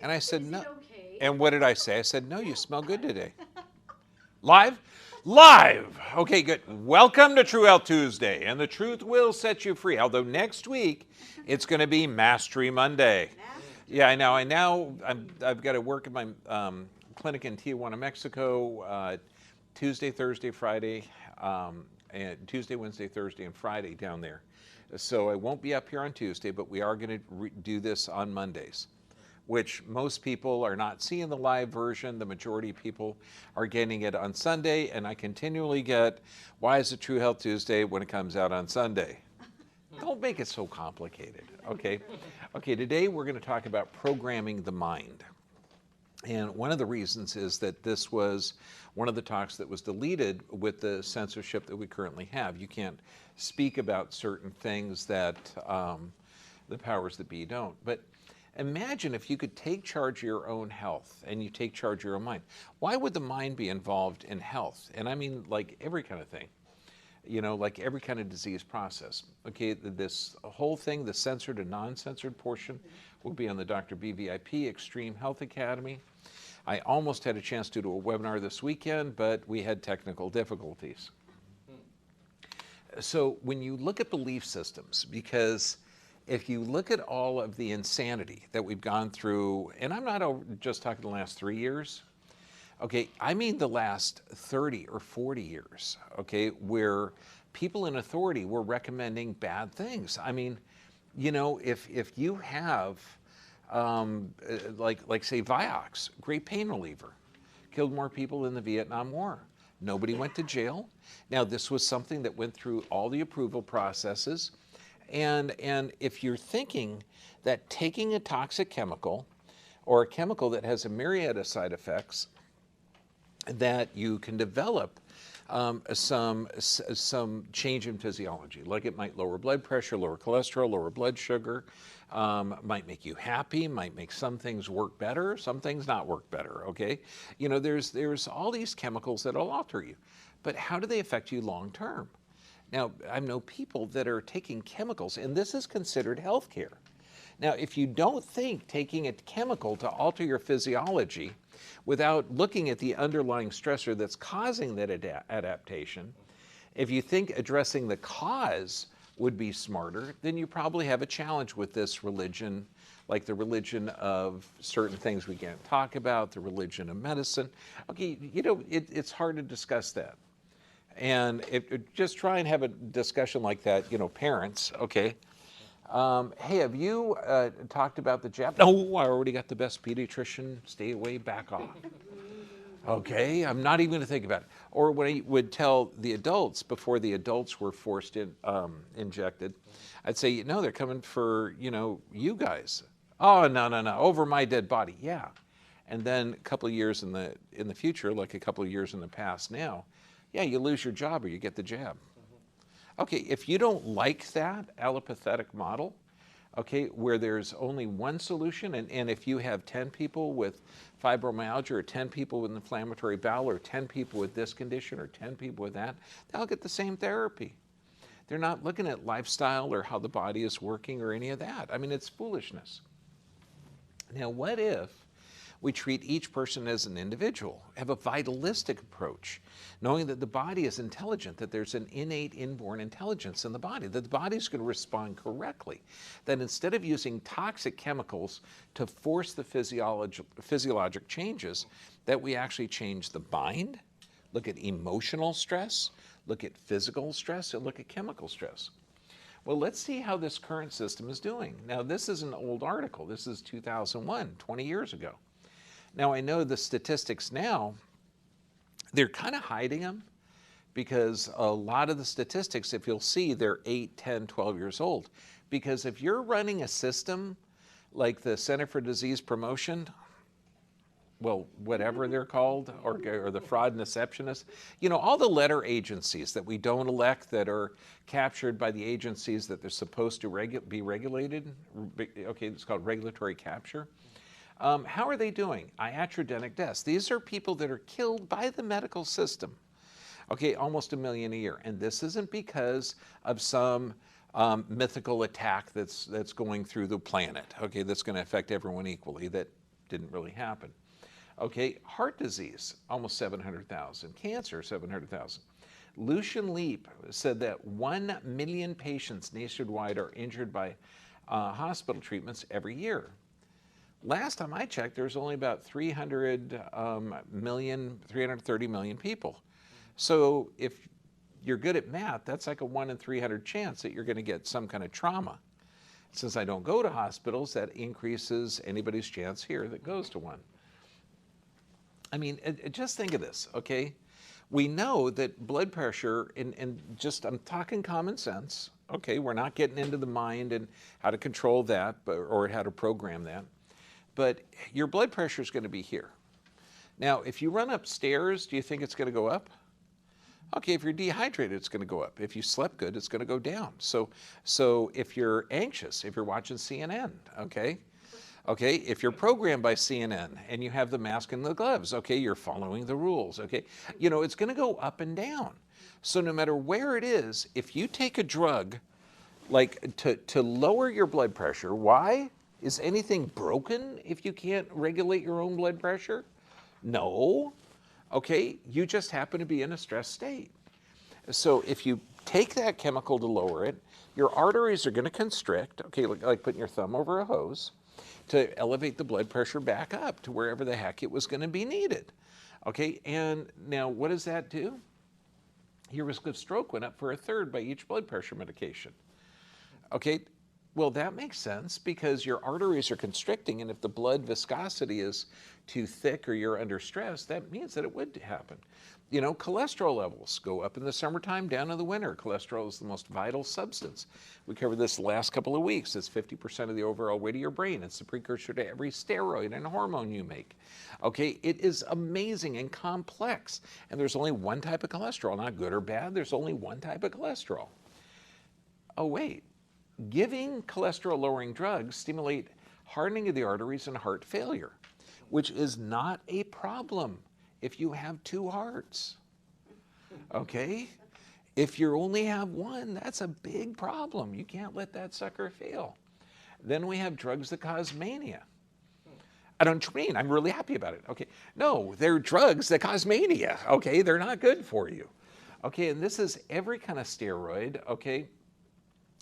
And I said, no. And what did I say? I said, no, you smell good today. Live? Live! Okay, good. Welcome to True Health Tuesday, and the truth will set you free. Although next week, it's going to be Mastery Monday. Yeah, I know. I've got to work at my clinic in Tijuana, Mexico, Tuesday, Thursday, Friday, and Tuesday, Wednesday, Thursday, and Friday down there. So I won't be up here on Tuesday, but we are going to do this on Mondays, which most people are not seeing the live version. The majority of people are getting it on Sunday, and I continually get, why is it True Health Tuesday when it comes out on Sunday? Don't make it so complicated, okay? Okay, today we're going to talk about programming the mind. And one of the reasons is that this was one of the talks that was deleted with the censorship that we currently have. You can't speak about certain things that the powers that be don't. But imagine if you could take charge of your own health and you take charge of your own mind. Why would the mind be involved in health? And I mean like every kind of thing, you know, like every kind of disease process. Okay, this whole thing, the censored and non-censored portion, will be on the Dr. BVIP Extreme Health Academy. I almost had a chance to do a webinar this weekend, but we had technical difficulties. So when you look at belief systems, because if you look at all of the insanity that we've gone through, and I'm not just talking the last 3 years, okay, I mean the last 30 or 40 years, okay, where people in authority were recommending bad things. I mean, you know, if you have, like say Vioxx, great pain reliever, killed more people in the Vietnam War. Nobody went to jail. Now, this was something that went through all the approval processes. And if you're thinking that taking a toxic chemical or a chemical that has a myriad of side effects, that you can develop some change in physiology, like it might lower blood pressure, lower cholesterol, lower blood sugar, might make you happy, might make some things work better, some things not work better, okay? You know, there's all these chemicals that'll alter you, but how do they affect you long term? Now, I know people that are taking chemicals, and this is considered health care. Now, if you don't think taking a chemical to alter your physiology without looking at the underlying stressor that's causing that adaptation, if you think addressing the cause would be smarter, then you probably have a challenge with this religion, like the religion of certain things we can't talk about, the religion of medicine. Okay, you know, it's hard to discuss that. And just try and have a discussion like that, you know, parents, okay? Hey, have you talked about the jab? No, I already got the best pediatrician. Stay away, back off. Okay, I'm not even going to think about it. Or when I would tell the adults, before the adults were forced injected, I'd say, no, they're coming for, you know, you guys. Oh, no, over my dead body. Yeah. And then a couple of years in the future, like a couple of years in the past now, yeah, you lose your job or you get the jab. Okay, if you don't like that allopathic model, okay, where there's only one solution, and if you have 10 people with fibromyalgia or 10 people with inflammatory bowel or 10 people with this condition or 10 people with that, they'll get the same therapy. They're not looking at lifestyle or how the body is working or any of that. I mean, it's foolishness. Now, what if we treat each person as an individual, have a vitalistic approach, knowing that the body is intelligent, that there's an innate inborn intelligence in the body, that the body's going to respond correctly, that instead of using toxic chemicals to force the physiologic changes, that we actually change the mind, look at emotional stress, look at physical stress, and look at chemical stress. Well, let's see how this current system is doing. Now, this is an old article. This is 2001, 20 years ago. Now, I know the statistics now, they're kind of hiding them because a lot of the statistics, if you'll see, they're 8, 10, 12 years old. Because if you're running a system like the Center for Disease Promotion, well, whatever they're called, or the fraud and deceptionists, you know, all the letter agencies that we don't elect that are captured by the agencies that they're supposed to be regulated. Okay, it's called regulatory capture. How are they doing? Iatrogenic deaths. These are people that are killed by the medical system. Okay, almost 1 million a year. And this isn't because of some mythical attack that's going through the planet, okay, that's going to affect everyone equally. That didn't really happen. Okay, heart disease, almost 700,000. Cancer, 700,000. Lucian Leap said that 1 million patients nationwide are injured by hospital treatments every year. Last time I checked, there's only about 330 million people. So if you're good at math, that's like a 1 in 300 chance that you're going to get some kind of trauma. Since I don't go to hospitals, that increases anybody's chance here that goes to one. I mean, just think of this, okay? We know that blood pressure, and just, I'm talking common sense, okay? We're not getting into the mind and how to control that, or how to program that. But your blood pressure is going to be here. Now, if you run upstairs, do you think it's going to go up? Okay, if you're dehydrated, it's going to go up. If you slept good, it's going to go down. So if you're anxious, if you're watching CNN, okay, if you're programmed by CNN and you have the mask and the gloves, okay, you're following the rules, okay, you know, it's going to go up and down. So no matter where it is, if you take a drug, like to lower your blood pressure, why? Is anything broken if you can't regulate your own blood pressure? No. Okay, you just happen to be in a stress state. So if you take that chemical to lower it, your arteries are going to constrict, okay, like putting your thumb over a hose, to elevate the blood pressure back up to wherever the heck it was going to be needed. Okay, and now what does that do? Your risk of stroke went up for 1/3 by each blood pressure medication. Okay, well, that makes sense because your arteries are constricting, and if the blood viscosity is too thick or you're under stress, that means that it would happen. You know, cholesterol levels go up in the summertime, down in the winter. Cholesterol is the most vital substance. We covered this the last couple of weeks. It's 50% of the overall weight of your brain. It's the precursor to every steroid and hormone you make. Okay, it is amazing and complex. And there's only one type of cholesterol, not good or bad. There's only one type of cholesterol. Oh, wait. Giving cholesterol-lowering drugs stimulate hardening of the arteries and heart failure, which is not a problem if you have 2 hearts, okay? If you only have one, that's a big problem. You can't let that sucker fail. Then we have drugs that cause mania. I don't mean, I'm really happy about it, okay? No, they're drugs that cause mania, okay? They're not good for you. Okay, and this is every kind of steroid, okay?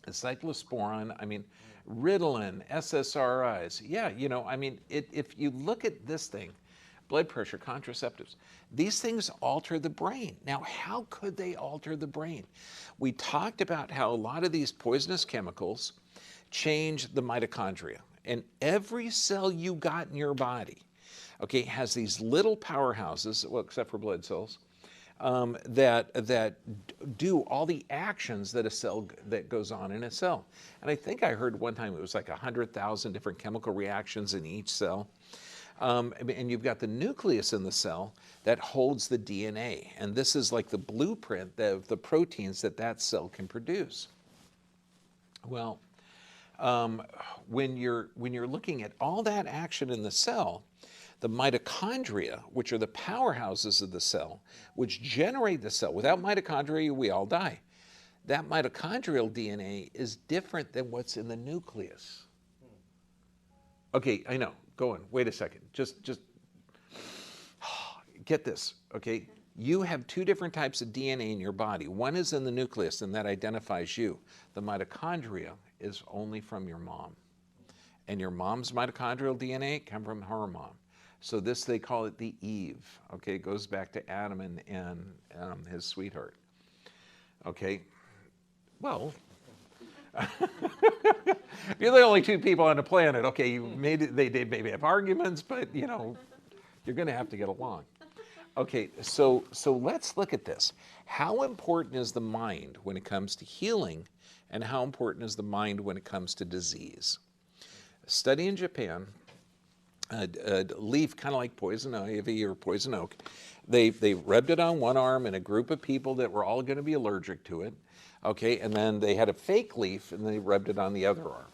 Cyclosporin, I mean, Ritalin, SSRIs. Yeah, you know, I mean, if you look at this thing, blood pressure, contraceptives, these things alter the brain. Now, how could they alter the brain? We talked about how a lot of these poisonous chemicals change the mitochondria. And every cell you got in your body, okay, has these little powerhouses, well, except for blood cells, that do all the actions that that goes on in a cell. And I think I heard one time it was like 100,000 different chemical reactions in each cell. And you've got the nucleus in the cell that holds the DNA. And this is like the blueprint of the proteins that cell can produce. Well, when you're looking at all that action in the cell, the mitochondria, which are the powerhouses of the cell, which generate the cell. Without mitochondria, we all die. That mitochondrial DNA is different than what's in the nucleus. Okay, I know. Go on. Wait a second. Just get this, okay? You have 2 different types of DNA in your body. One is in the nucleus, and that identifies you. The mitochondria is only from your mom. And your mom's mitochondrial DNA come from her mom. So this, they call it the Eve, okay? It goes back to Adam and his sweetheart, okay? Well, you're the only 2 people on the planet, okay? They maybe have arguments, but, you know, you're going to have to get along. Okay, so let's look at this. How important is the mind when it comes to healing, and how important is the mind when it comes to disease? A study in Japan a leaf kind of like poison ivy or poison oak. They rubbed it on one arm in a group of people that were all going to be allergic to it, okay, and then they had a fake leaf and they rubbed it on the other arm.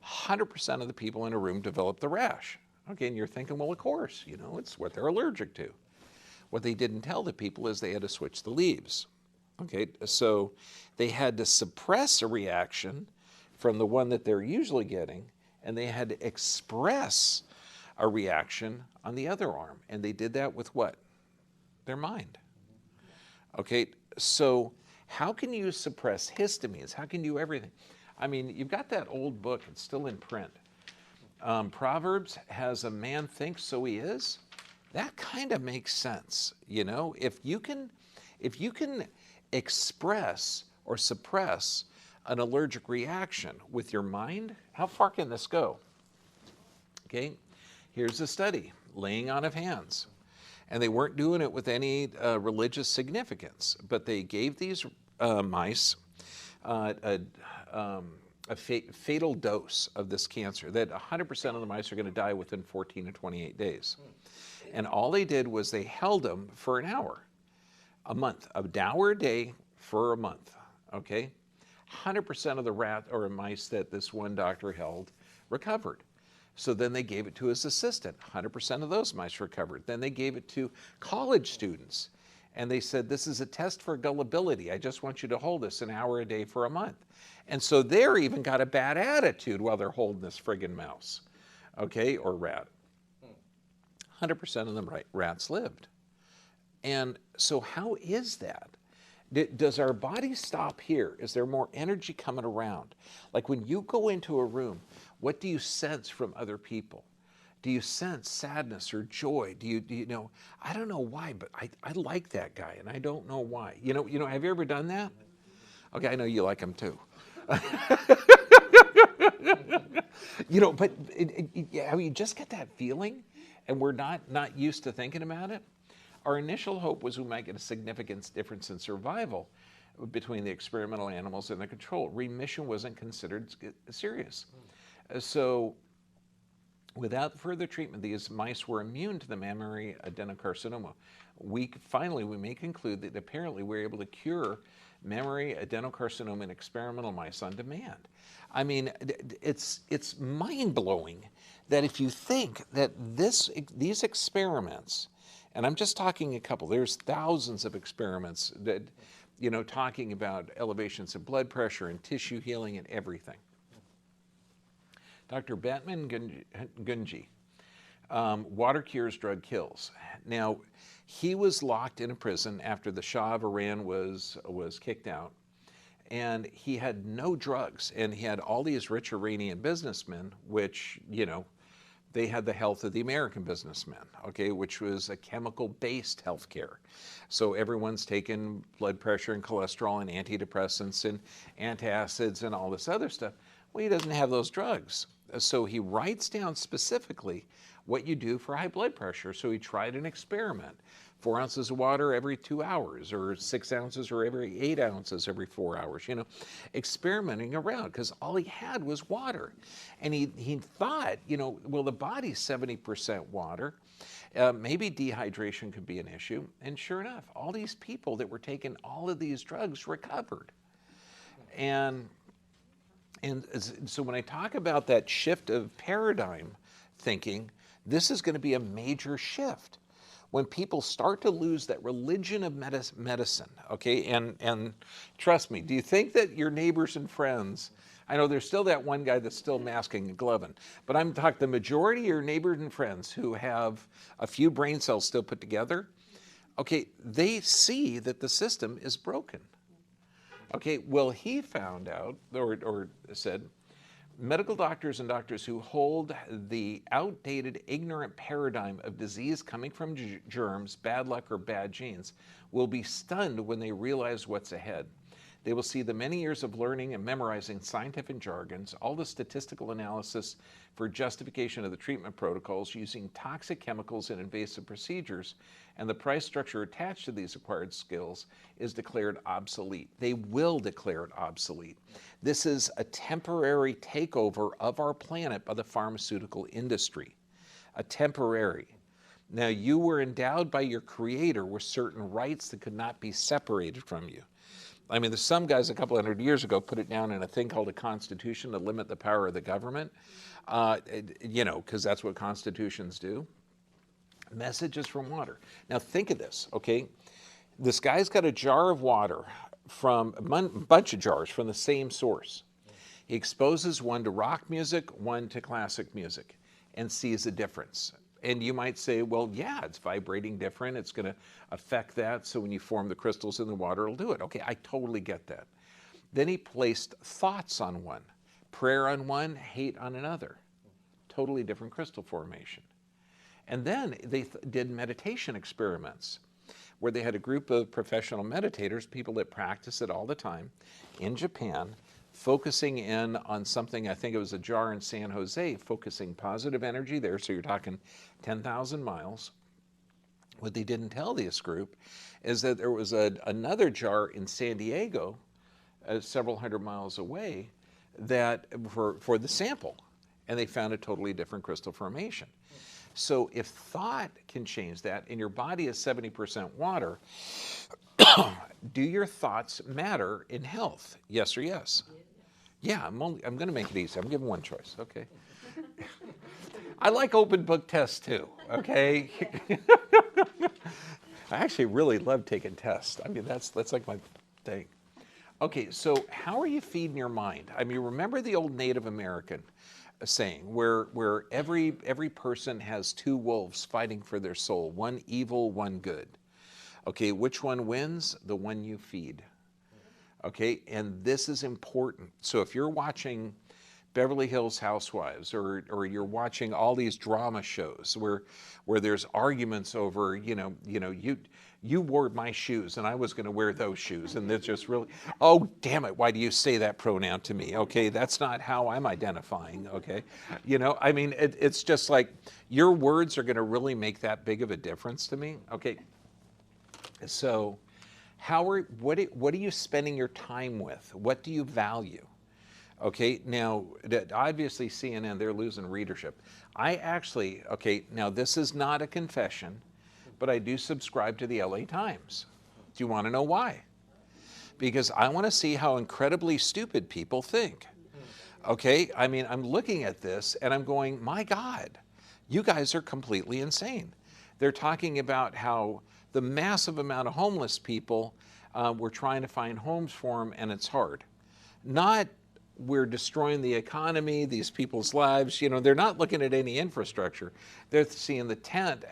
100% of the people in a room developed the rash. Okay, and you're thinking, well, of course, you know, it's what they're allergic to. What they didn't tell the people is they had to switch the leaves. Okay, so they had to suppress a reaction from the one that they're usually getting, and they had to express a reaction on the other arm. And they did that with what? Their mind. Okay, so how can you suppress histamines? How can you do everything? I mean, you've got that old book, it's still in print. Proverbs has a man thinks so he is. That kind of makes sense, you know? If you can express or suppress an allergic reaction with your mind, how far can this go? Okay, here's a study, laying on of hands. And they weren't doing it with any religious significance, but they gave these mice a fatal dose of this cancer, that 100% of the mice are going to die within 14 to 28 days. And all they did was they held them for an hour, a month, an hour a day for a month, okay? 100% of the rat or mice that this one doctor held recovered. So then they gave it to his assistant. 100% of those mice recovered. Then they gave it to college students. And they said, this is a test for gullibility. I just want you to hold this an hour a day for a month. And so they're even got a bad attitude while they're holding this friggin' mouse, okay, or rat. 100% of the rats lived. And so how is that? Does our body stop here? Is there more energy coming around? Like when you go into a room, what do you sense from other people? Do you sense sadness or joy? Do you know, I don't know why, but I like that guy and I don't know why. You know, have you ever done that? Okay, I know you like him too. You know, but you just get that feeling and we're not used to thinking about it. Our initial hope was we might get a significant difference in survival between the experimental animals and the control. Remission wasn't considered serious. So without further treatment, these mice were immune to the mammary adenocarcinoma. Finally, we may conclude that apparently we're able to cure mammary adenocarcinoma in experimental mice on demand. I mean, it's mind-blowing that if you think that these experiments, and I'm just talking a couple, there's thousands of experiments that, you know, talking about elevations of blood pressure and tissue healing and everything. Dr. Batman Gunji, water cures, drug kills. Now, he was locked in a prison after the Shah of Iran was kicked out, and he had no drugs, and he had all these rich Iranian businessmen, which, you know, they had the health of the American businessmen, okay, which was a chemical-based healthcare. So everyone's taking blood pressure and cholesterol and antidepressants and antacids and all this other stuff. Well, he doesn't have those drugs. So he writes down specifically what you do for high blood pressure. So he tried an experiment. 4 ounces of water every 2 hours, or 6 ounces or every 8 ounces every 4 hours, you know, experimenting around because all he had was water. And he thought, you know, well, the body's 70% water. Maybe dehydration could be an issue. And sure enough, all these people that were taking all of these drugs recovered. And so when I talk about that shift of paradigm thinking, this is going to be a major shift. When people start to lose that religion of medicine, okay, and trust me, do you think that your neighbors and friends, I know there's still that one guy that's still masking and gloving, but I'm talking the majority of your neighbors and friends who have a few brain cells still put together, okay, they see that the system is broken. Okay, well, he found out, or said, medical doctors and doctors who hold the outdated, ignorant paradigm of disease coming from germs, bad luck, or bad genes will be stunned when they realize what's ahead. They will see the many years of learning and memorizing scientific jargons, all the statistical analysis for justification of the treatment protocols using toxic chemicals and invasive procedures, and the price structure attached to these acquired skills is declared obsolete. They will declare it obsolete. This is a temporary takeover of our planet by the pharmaceutical industry. a temporary. Now, you were endowed by your Creator with certain rights that could not be separated from you. I mean, there's some guys a couple hundred years ago put it down in a thing called a constitution to limit the power of the government, you know, because that's what constitutions do. Messages from water. Now, think of this, okay? This guy's got a jar of water from a bunch of jars from the same source. He exposes one to rock music, one to classic music, and sees a difference. And you might say, well, yeah, it's vibrating different. It's going to affect that. So when you form the crystals in the water, it'll do it. Okay, I totally get that. Then he placed thoughts on one, prayer on one, hate on another. Totally different crystal formation. And then they did meditation experiments where they had a group of professional meditators, people that practice it all the time, in Japan, focusing in on something, I think it was a jar in San Jose, focusing positive energy there, so you're talking 10,000 miles. What they didn't tell this group is that there was another jar in San Diego, several hundred miles away, that for the sample, and they found a totally different crystal formation. So if thought can change that, and your body is 70% water, do your thoughts matter in health? Yes or yes? Yeah, I'm going to make it easy. I'm giving one choice, okay? I like open book tests too, okay? I actually really love taking tests. I mean, that's like my thing. Okay, so how are you feeding your mind? I mean, remember the old Native American saying where every person has two wolves fighting for their soul, one evil, one good. Okay, which one wins? The one you feed. Okay, and this is important. So if you're watching Beverly Hills Housewives or you're watching all these drama shows where there's arguments over, you wore my shoes and I was going to wear those shoes, and it's just really, oh, damn it, why do you say that pronoun to me? Okay, that's not how I'm identifying, okay? I mean, it's just like your words are going to really make that big of a difference to me, okay? So what are you spending your time with? What do you value? Okay, now, obviously CNN, they're losing readership. Now this is not a confession, but I do subscribe to the LA Times. Do you want to know why? Because I want to see how incredibly stupid people think. Okay, I mean, I'm looking at this and I'm going, my God, you guys are completely insane. They're talking about how the massive amount of homeless people, we're trying to find homes for them and it's hard. Not we're destroying the economy, these people's lives, they're not looking at any infrastructure. They're seeing the tent,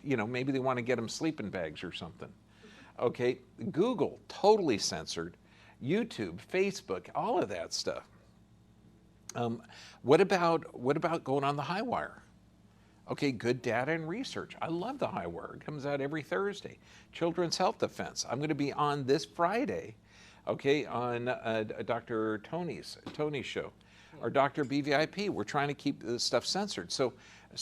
maybe they want to get them sleeping bags or something. Okay, Google, totally censored. YouTube, Facebook, all of that stuff. What about going on the high wire? Okay, good data and research. I love the high wire. It comes out every Thursday. Children's Health Defense. I'm going to be on this Friday, okay, on Dr. Tony's show, or Dr. BVIP. We're trying to keep this stuff censored. So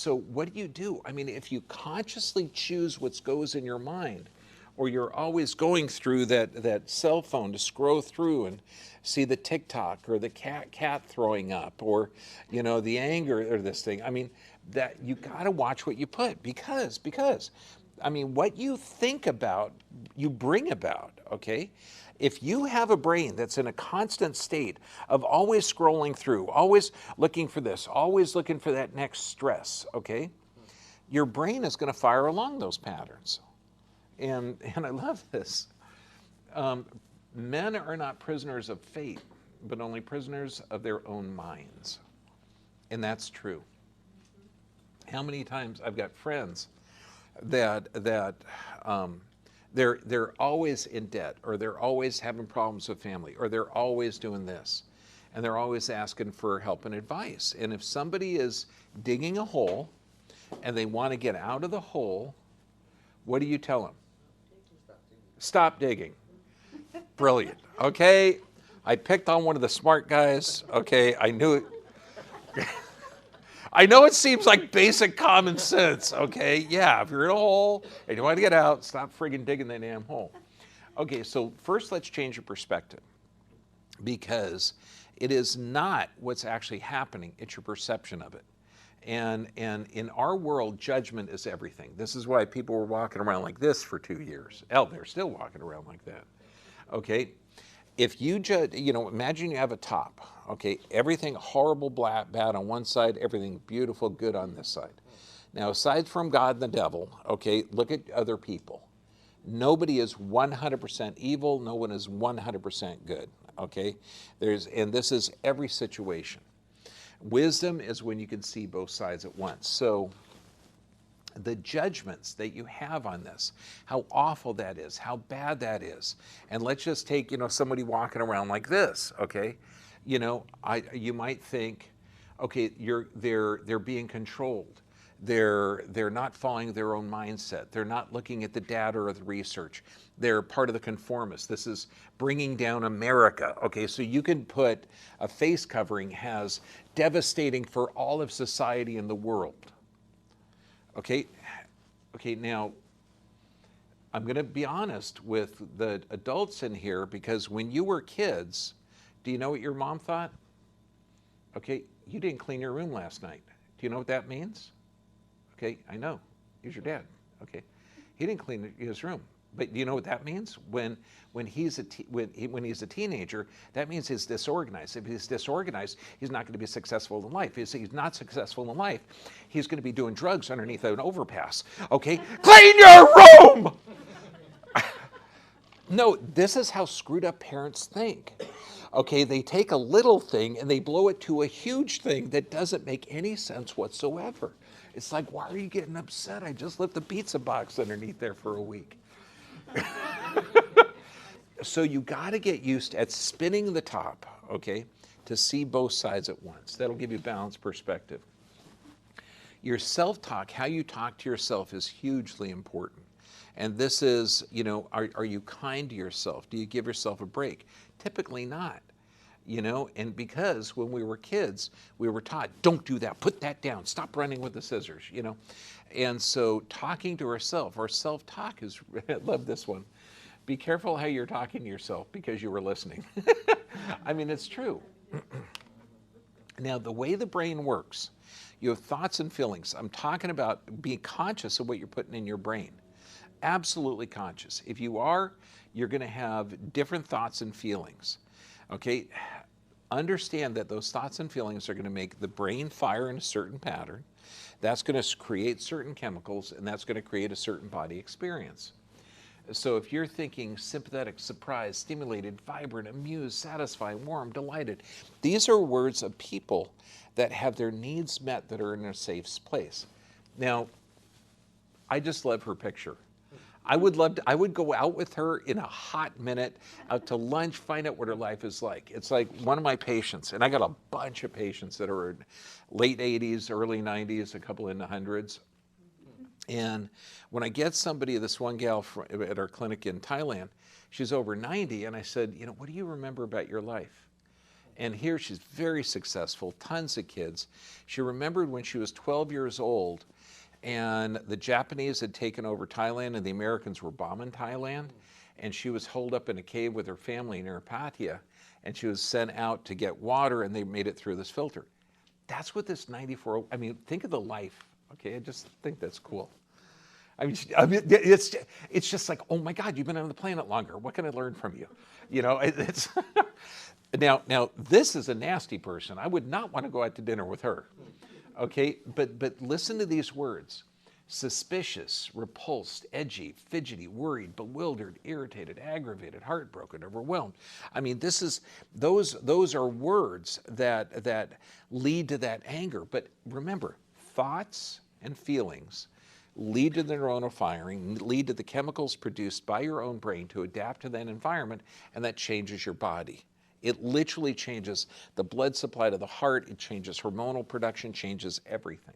what do? I mean, if you consciously choose what goes in your mind, or you're always going through that cell phone to scroll through and see the TikTok or the cat throwing up, or the anger or this thing. I mean, that you got to watch what you put, because I mean, what you think about, you bring about, okay? If you have a brain that's in a constant state of always scrolling through, always looking for this, always looking for that next stress, okay? Your brain is going to fire along those patterns. And I love this. Men are not prisoners of fate, but only prisoners of their own minds. And that's true. How many times I've got friends that they're always in debt, or they're always having problems with family, or they're always doing this, and they're always asking for help and advice. And if somebody is digging a hole and they want to get out of the hole, what do you tell them? Stop digging. Brilliant. Okay, I picked on one of the smart guys. Okay, I knew it. I know it seems like basic common sense, okay? Yeah, if you're in a hole and you want to get out, stop friggin' digging that damn hole. Okay, so first let's change your perspective, because it is not what's actually happening, it's your perception of it. And in our world, judgment is everything. This is why people were walking around like this for 2 years. Hell, they're still walking around like that. Okay? If you judge, imagine you have a top. Okay? Everything horrible, bad on one side, everything beautiful, good on this side. Now, aside from God and the devil, okay, look at other people. Nobody is 100% evil. No one is 100% good. Okay? And this is every situation. Wisdom is when you can see both sides at once. So the judgments that you have on this, how awful that is, how bad that is. And let's just take, somebody walking around like this, okay? You might think, okay, they're being controlled. They're not following their own mindset. They're not looking at the data or the research. They're part of the conformists. This is bringing down America. Okay, so you can put a face covering has devastating for all of society in the world. Okay, now I'm going to be honest with the adults in here, because when you were kids, do you know what your mom thought? Okay, you didn't clean your room last night. Do you know what that means? Okay, I know. He's your dad. Okay, he didn't clean his room, but do you know what that means? When he's a teenager, that means he's disorganized. If he's disorganized, he's not going to be successful in life. If he's not successful in life, he's going to be doing drugs underneath an overpass. Okay, clean your room. No, this is how screwed up parents think. Okay, they take a little thing and they blow it to a huge thing that doesn't make any sense whatsoever. It's like, why are you getting upset? I just left the pizza box underneath there for a week. So you got to get used at spinning the top, okay, to see both sides at once. That'll give you balanced perspective. Your self-talk, how you talk to yourself, is hugely important. And this is, are you kind to yourself? Do you give yourself a break? Typically not. And because when we were kids, we were taught, don't do that, put that down, stop running with the scissors, And so talking to ourselves, our self-talk is, I love this one. Be careful how you're talking to yourself because you were listening. I mean, it's true. Now, the way the brain works, you have thoughts and feelings. I'm talking about being conscious of what you're putting in your brain. Absolutely conscious. If you are, you're going to have different thoughts and feelings. Okay, understand that those thoughts and feelings are going to make the brain fire in a certain pattern. That's going to create certain chemicals, and that's going to create a certain body experience. So if you're thinking sympathetic, surprised, stimulated, vibrant, amused, satisfied, warm, delighted, these are words of people that have their needs met, that are in a safe place. Now, I just love her picture. I would go out with her in a hot minute, out to lunch, find out what her life is like. It's like one of my patients, and I got a bunch of patients that are in late 80s, early 90s, a couple in the hundreds. And when I get somebody, this one gal at our clinic in Thailand, she's over 90, and I said, what do you remember about your life? And here she's very successful, tons of kids. She remembered when she was 12 years old, and the Japanese had taken over Thailand and the Americans were bombing Thailand, and she was holed up in a cave with her family near Pattaya, and she was sent out to get water, and they made it through this filter. That's what this 94, think of the life, okay? I just think that's cool. It's just like, oh my God, you've been on the planet longer. What can I learn from you? It's now this is a nasty person. I would not want to go out to dinner with her. Okay, but listen to these words: suspicious, repulsed, edgy, fidgety, worried, bewildered, irritated, aggravated, heartbroken, overwhelmed. Those are words that lead to that anger. But remember, thoughts and feelings lead to the neuronal firing, lead to the chemicals produced by your own brain to adapt to that environment, and that changes your body. It literally changes the blood supply to the heart, it changes hormonal production, changes everything.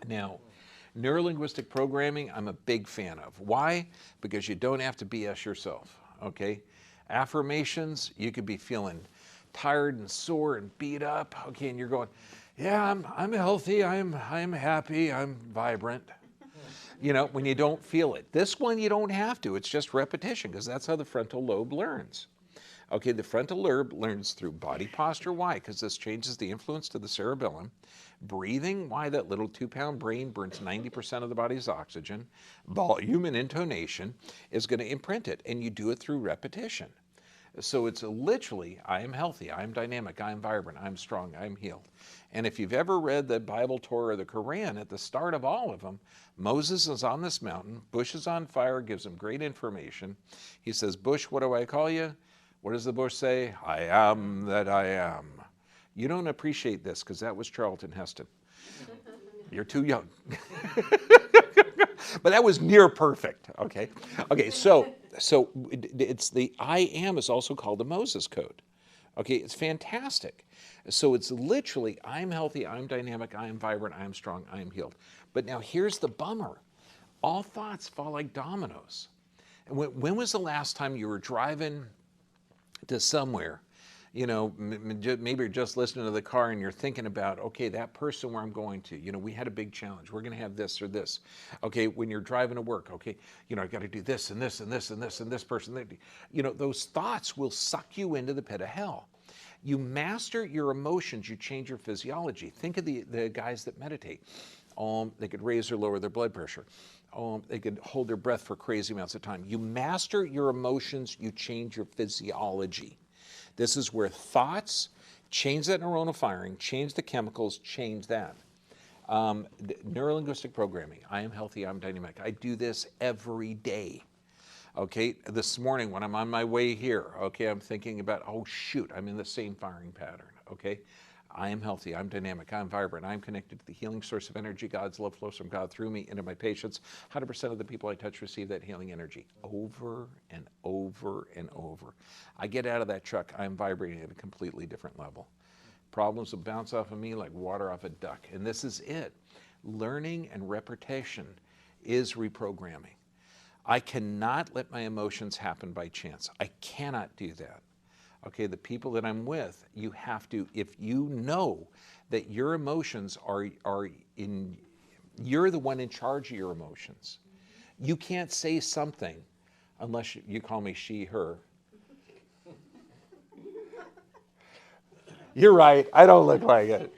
Now, neurolinguistic programming, I'm a big fan of. Why? Because you don't have to BS yourself, okay? Affirmations, you could be feeling tired and sore and beat up, okay, and you're going, yeah, I'm healthy, I'm happy, I'm vibrant. When you don't feel it. This one you don't have to, it's just repetition, because that's how the frontal lobe learns. Okay, the frontal lobe learns through body posture. Why? Because this changes the influence to the cerebellum. Breathing, why? That little 2-pound brain burns 90% of the body's oxygen. Volume and intonation is going to imprint it, and you do it through repetition. So it's literally, I am healthy, I am dynamic, I am vibrant, I am strong, I am healed. And if you've ever read the Bible, Torah, or the Quran, at the start of all of them, Moses is on this mountain, bush is on fire, gives him great information. He says, bush, what do I call you? What does the bush say? I am that I am. You don't appreciate this because that was Charlton Heston. You're too young. But that was near perfect, okay? Okay, so it's the I am is also called the Moses Code. Okay, it's fantastic. So it's literally, I'm healthy, I'm dynamic, I am vibrant, I am strong, I am healed. But now here's the bummer. All thoughts fall like dominoes. When was the last time you were driving to somewhere, you know, maybe you're just listening to the car and you're thinking about, okay, that person where I'm going to, you know, we had a big challenge. We're going to have this or this. Okay, when you're driving to work, okay, you know, I got to do this and this and this and this and this person. You know, those thoughts will suck you into the pit of hell. You master your emotions, you change your physiology. Think of the guys that meditate. They could raise or lower their blood pressure. They could hold their breath for crazy amounts of time. You master your emotions, you change your physiology. This is where thoughts change that neuronal firing, change the chemicals, change that. Neurolinguistic programming. I am healthy, I'm dynamic. I do this every day. Okay, this morning when I'm on my way here, okay, I'm thinking about, oh shoot, I'm in the same firing pattern, okay? I am healthy, I'm dynamic, I'm vibrant, I'm connected to the healing source of energy. God's love flows from God through me into my patients. 100% of the people I touch receive that healing energy over and over and over. I get out of that truck, I'm vibrating at a completely different level. Problems will bounce off of me like water off a duck. And this is it. Learning and repetition is reprogramming. I cannot let my emotions happen by chance. I cannot do that. Okay, the people that I'm with, you have to, if you know that your emotions are in, you're the one in charge of your emotions. You can't say something unless you call me she, her. You're right, I don't look like it.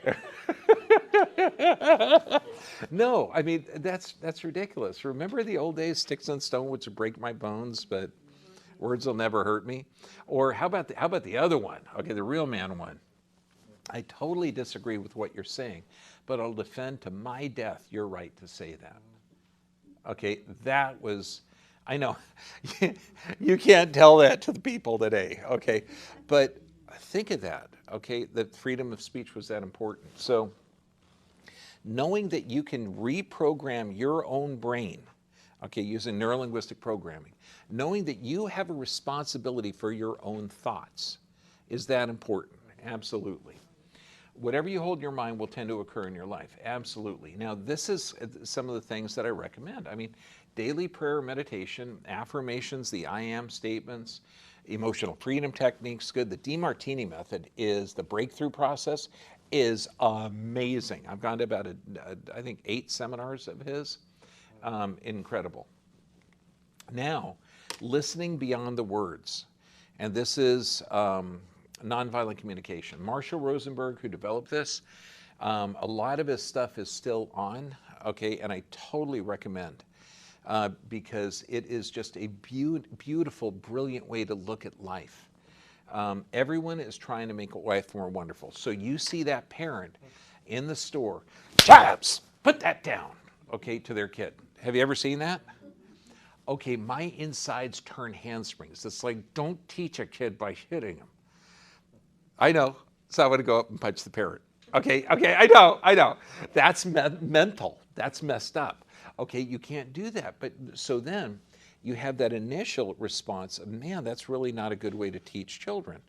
No, I mean, that's ridiculous. Remember the old days, sticks and stone would break my bones, but words will never hurt me? Or how about the other one? Okay, the real man one. I totally disagree with what you're saying, but I'll defend to my death your right to say that. Okay, that was, I know, you can't tell that to the people today, okay? But think of that, okay? That freedom of speech was that important. So knowing that you can reprogram your own brain, okay, using neurolinguistic programming, knowing that you have a responsibility for your own thoughts, is that important? Absolutely. Whatever you hold in your mind will tend to occur in your life. Absolutely. Now, this is some of the things that I recommend. I mean, daily prayer, meditation, affirmations, the I am statements, emotional freedom techniques, good. The DeMartini method is the breakthrough process, is amazing. I've gone to about, I think, 8 seminars of his. Incredible. Now, listening beyond the words. And this is nonviolent communication. Marshall Rosenberg, who developed this, a lot of his stuff is still on, okay, and I totally recommend because it is just a beautiful, brilliant way to look at life. Everyone is trying to make life more wonderful. So you see that parent in the store, Tabs, put that down, okay, to their kid. Have you ever seen that? Okay, my insides turn handsprings. It's like, don't teach a kid by hitting him. I know, so I'm gonna go up and punch the parent. Okay, I know. That's mental, that's messed up. Okay, you can't do that, but so then, you have that initial response of, man, that's really not a good way to teach children.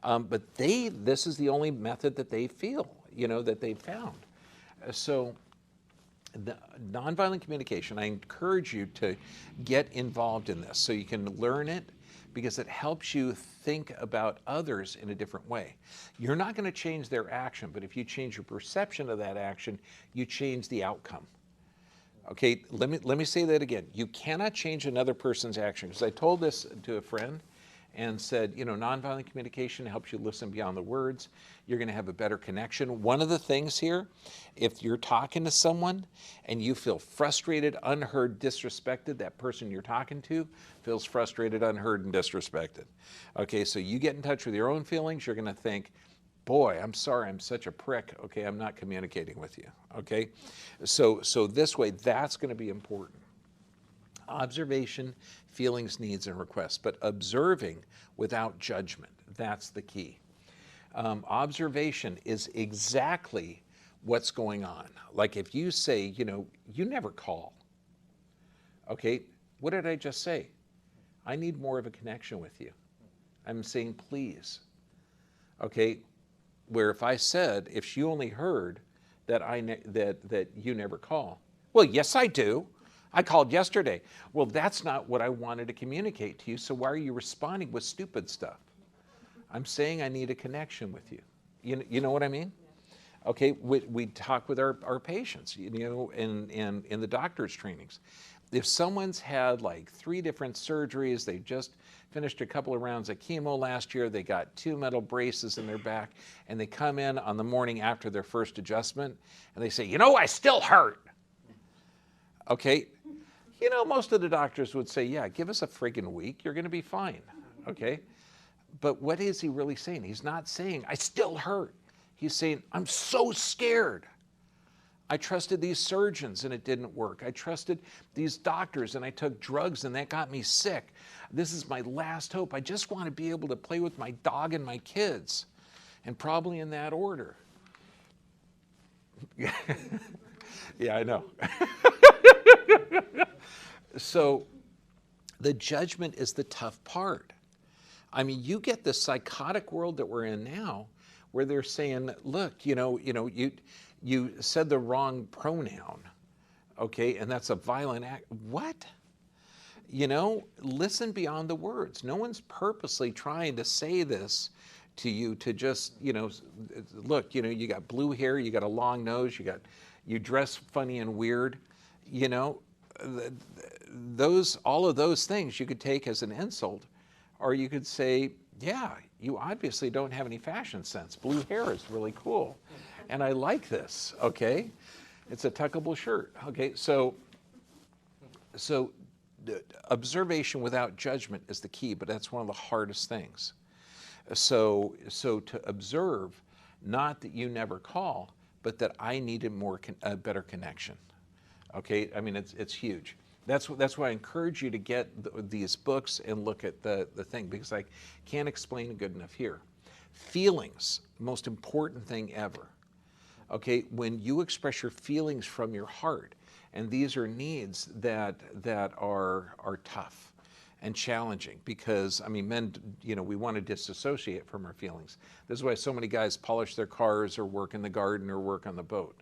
But this is the only method that they feel, you know, that they've found. So the nonviolent communication, I encourage you to get involved in this so you can learn it because it helps you think about others in a different way. You're not going to change their action, but if you change your perception of that action, you change the outcome. Okay, let me say that again. You cannot change another person's action. Because I told this to a friend, and said, you know, nonviolent communication helps you listen beyond the words. You're going to have a better connection. One of the things here, if you're talking to someone and you feel frustrated, unheard, disrespected, that person you're talking to feels frustrated, unheard, and disrespected. Okay, so you get in touch with your own feelings, you're going to think, boy, I'm sorry, I'm such a prick. Okay, I'm not communicating with you. Okay, so this way, that's going to be important. Observation, feelings, needs, and requests, but observing without judgment, that's the key. Observation is exactly what's going on. Like if you say, you know, you never call. Okay, what did I just say? I need more of a connection with you. I'm saying please. Okay, where if I said, if she only heard that that you never call, well, yes, I do. I called yesterday. Well, that's not what I wanted to communicate to you, so why are you responding with stupid stuff? I'm saying I need a connection with you. You know what I mean? Okay, we talk with our patients, you know, in the doctor's trainings. If someone's had like 3 different surgeries, they just finished a couple of rounds of chemo last year, they got 2 metal braces in their back, and they come in on the morning after their first adjustment, and they say, you know, I still hurt. Okay, you know, most of the doctors would say, yeah, give us a friggin' week, you're gonna be fine, okay? But what is he really saying? He's not saying, I still hurt. He's saying, I'm so scared. I trusted these surgeons and it didn't work. I trusted these doctors and I took drugs and that got me sick. This is my last hope. I just want to be able to play with my dog and my kids. And probably in that order. Yeah, I know. So the judgment is the tough part. I mean, you get the psychotic world that we're in now where they're saying, look, you said the wrong pronoun, okay, and that's a violent act. What? You know, listen beyond the words. No one's purposely trying to say this to you to just, you know, look, you know, you got blue hair, you got a long nose, you dress funny and weird, you know, all of those things you could take as an insult, or you could say, yeah, you obviously don't have any fashion sense. Blue hair is really cool, and I like this, okay? It's a tuckable shirt, okay? So observation without judgment is the key, but that's one of the hardest things. So to observe, not that you never call, but that I needed a better connection. Okay, I mean, it's huge. That's why I encourage you to get these books and look at the thing, because I can't explain it good enough here. Feelings, most important thing ever. Okay, when you express your feelings from your heart, and these are needs that are tough and challenging, because I mean, men, you know, we want to disassociate from our feelings. This is why so many guys polish their cars or work in the garden or work on the boat.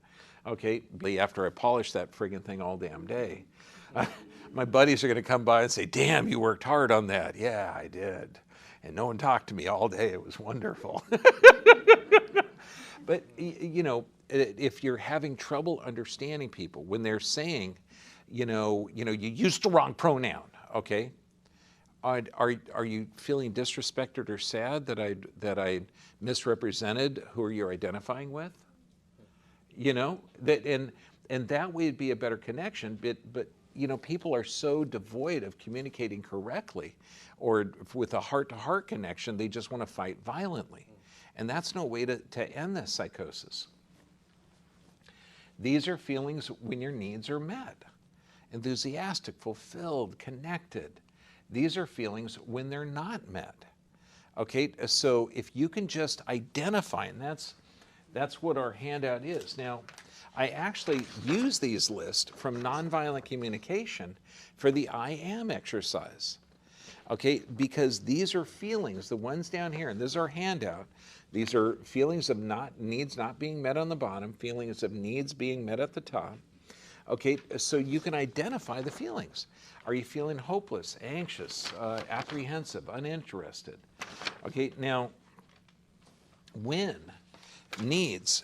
Okay, after I polish that friggin' thing all damn day, my buddies are going to come by and say, damn, you worked hard on that. Yeah, I did. And no one talked to me all day. It was wonderful. But, you know, if you're having trouble understanding people when they're saying, you used the wrong pronoun, okay? Are you feeling disrespected or sad that I misrepresented who you're identifying with? You know, and that way it'd be a better connection, but you know, people are so devoid of communicating correctly, or with a heart-to-heart connection, they just want to fight violently. And that's no way to end this psychosis. These are feelings when your needs are met. Enthusiastic, fulfilled, connected. These are feelings when they're not met. Okay, so if you can just identify, and that's what our handout is. Now, I actually use these lists from nonviolent communication for the I am exercise. Okay, because these are feelings, the ones down here, and this is our handout. These are feelings of needs not being met on the bottom, feelings of needs being met at the top. Okay, so you can identify the feelings. Are you feeling hopeless, anxious, apprehensive, uninterested? Okay, now, when needs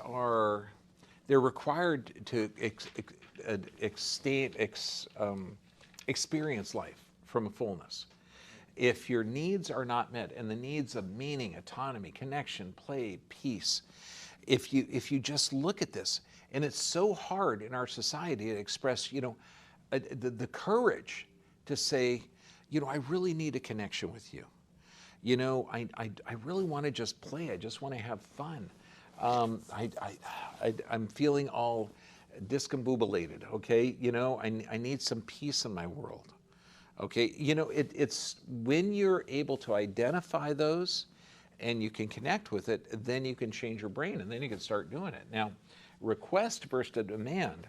are, they're required to experience life from a fullness. if your needs are not met, and the needs of meaning, autonomy, connection, play, peace, if you just look at this, and it's so hard in our society to express, the courage to say, I really need a connection with you. I really want to just play. I just want to have fun. I'm feeling all discombobulated, okay? I need some peace in my world, okay? It's when you're able to identify those and you can connect with it, then you can change your brain and then you can start doing it. Now, request versus demand.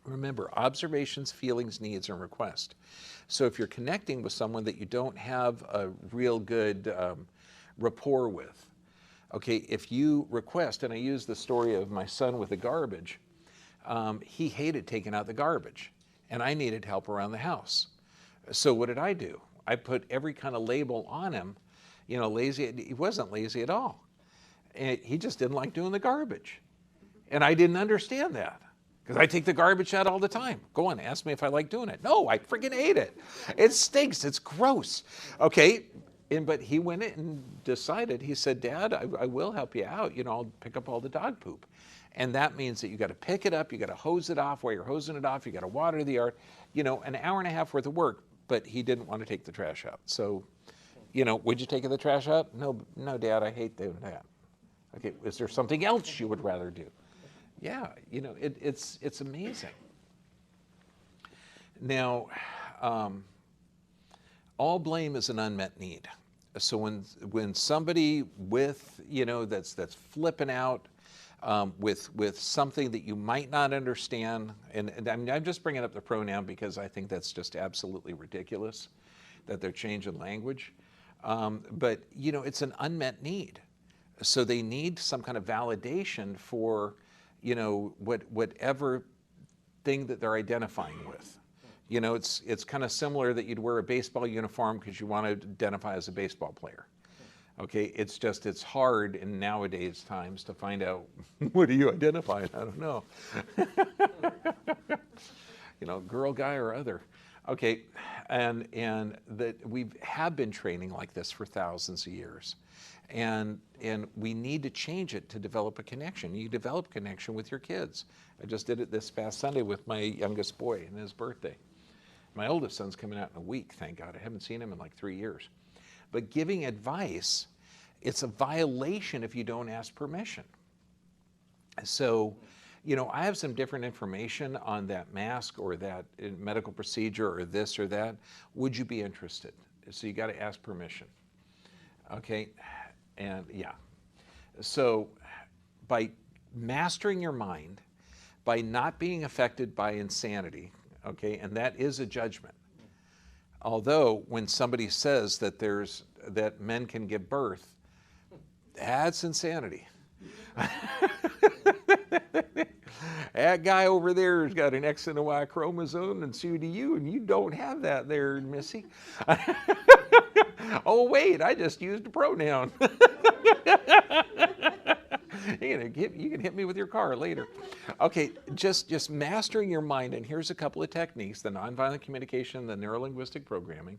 Remember, observations, feelings, needs, and request. So if you're connecting with someone that you don't have a real good rapport with, okay, if you request, and I use the story of my son with the garbage, he hated taking out the garbage, and I needed help around the house. So what did I do? I put every kind of label on him, lazy. He wasn't lazy at all. And he just didn't like doing the garbage. And I didn't understand that. Because I take the garbage out all the time. Go on, ask me if I like doing it. No, I freaking hate it. It stinks, it's gross. Okay, but he went in and decided, he said, Dad, I will help you out. I'll pick up all the dog poop. And that means that you got to pick it up, you got to hose it off. While you're hosing it off, you got to water the yard. An hour and a half worth of work, but he didn't want to take the trash out. So, would you take the trash out? No, Dad, I hate doing that. Okay, is there something else you would rather do? Yeah, it's amazing. Now, all blame is an unmet need. So when somebody with that's flipping out with something that you might not understand, and I'm just bringing up the pronoun because I think that's just absolutely ridiculous that they're changing language. But it's an unmet need. So they need some kind of validation for whatever thing that they're identifying with. It's kind of similar that you'd wear a baseball uniform because you want to identify as a baseball player. Okay, it's hard in nowadays times to find out what do you identify? I don't know. Girl, guy, or other. Okay, and that we have been training like this for thousands of years. And we need to change it to develop a connection. You develop connection with your kids. I just did it this past Sunday with my youngest boy and his birthday. My oldest son's coming out in a week, thank God. I haven't seen him in like 3 years. But giving advice, it's a violation if you don't ask permission. So, I have some different information on that mask or that medical procedure or this or that. Would you be interested? So you got to ask permission. Okay. And yeah, so by mastering your mind, by not being affected by insanity, okay, and that is a judgment. Although when somebody says that men can give birth, that's insanity. That guy over there has got an X and a Y chromosome, and so do you, and you don't have that there, Missy. Oh, wait, I just used a pronoun. You can hit me with your car later. Okay, just mastering your mind, and here's a couple of techniques, the nonviolent communication, the neurolinguistic programming.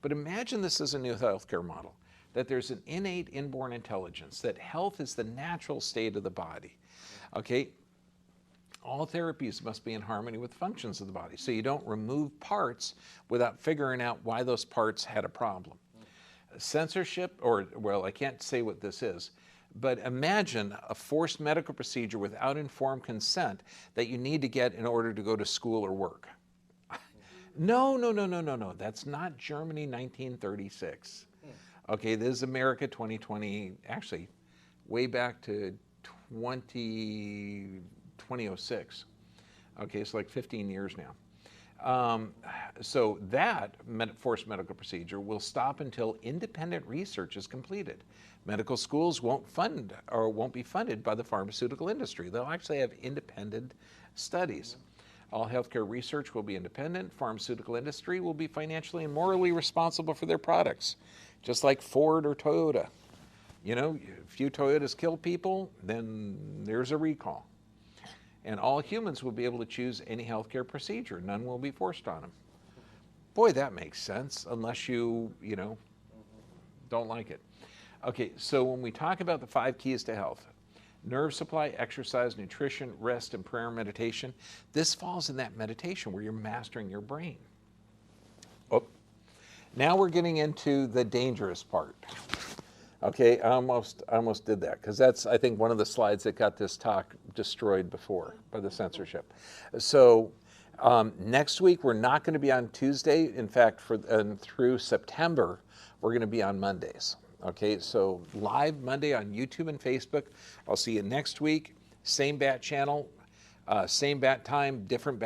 But imagine this as a new healthcare model, that there's an innate inborn intelligence, that health is the natural state of the body. Okay? All therapies must be in harmony with functions of the body, so you don't remove parts without figuring out why those parts had a problem. Censorship, I can't say what this is, but imagine a forced medical procedure without informed consent that you need to get in order to go to school or work. No. That's not Germany 1936. Okay, this is America 2020, actually way back to 2006. Okay, it's like 15 years now. So that forced medical procedure will stop until independent research is completed. Medical schools won't be funded by the pharmaceutical industry. They'll actually have independent studies. All healthcare research will be independent. Pharmaceutical industry will be financially and morally responsible for their products, just like Ford or Toyota. A few Toyotas kill people, then there's a recall. And all humans will be able to choose any healthcare procedure. None will be forced on them. Boy, that makes sense, unless you know, don't like it. Okay, so when we talk about the 5 keys to health, nerve supply, exercise, nutrition, rest, and prayer and meditation, this falls in that meditation where you're mastering your brain. Oh, now we're getting into the dangerous part. Okay, I almost did that, because that's, I think, one of the slides that got this talk destroyed before by the censorship. So next week, we're not going to be on Tuesday. In fact, through September, we're going to be on Mondays. Okay, so live Monday on YouTube and Facebook. I'll see you next week. Same bat channel, same bat time, different bat.